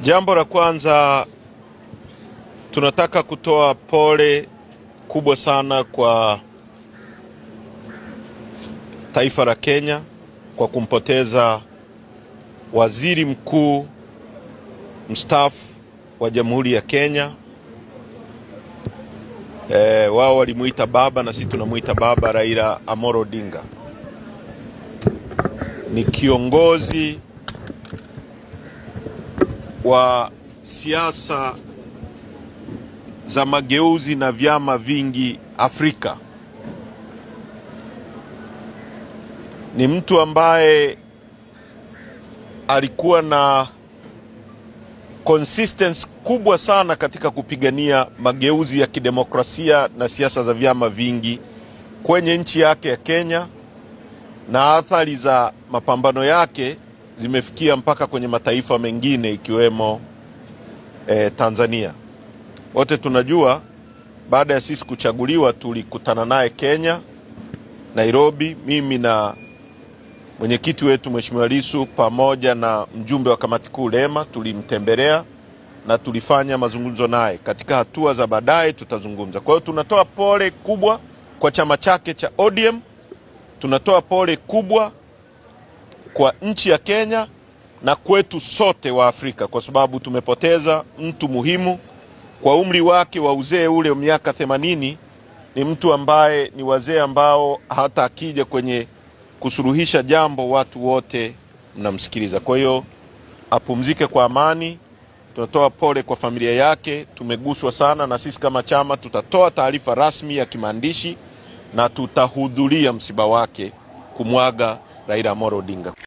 Jambo la kwanza, tunataka kutoa pole kubwa sana kwa taifa la Kenya kwa kumpoteza waziri mkuu mstaafu wa Jamhuri ya Kenya. Wao walimuita baba na sisi tunamuita baba. Raila Amolo Odinga ni kiongozi wa siasa za mageuzi na vyama vingi Afrika. Ni mtu ambaye alikuwa na consistency kubwa sana katika kupigania mageuzi ya kidemokrasia na siasa za vyama vingi kwenye nchi yake ya Kenya, na athari za mapambano yake zimefikia mpaka kwenye mataifa mengine ikiwemo Tanzania. Wote tunajua baada ya sisi kuchaguliwa tulikutana naye Kenya, Nairobi, mimi na mwenyekiti wetu Mheshimiwa Lissu pamoja na mjumbe wa kamati kuu Lema tulimtembelea na tulifanya mazungumzo naye. Katika hatua za baadaye tutazungumza. Kwa hiyo tunatoa pole kubwa kwa chama chake cha ODM. Tunatoa pole kubwa kwa nchi ya Kenya na kwetu sote wa Afrika, kwa sababu tumepoteza mtu muhimu. Kwa umri wake wa uzee ule wa miaka 80, ni mtu ambaye ni wazee ambao hata akija kwenye kusuluhisha jambo watu wote mnamsikiliza. Kwa hiyo apumzike kwa amani. Tunatoa pole kwa familia yake. Tumeguswa sana, na sisi kama chama tutatoa taarifa rasmi ya kimaandishi na tutahudhuria msiba wake kumwaga Raila Amolo Odinga.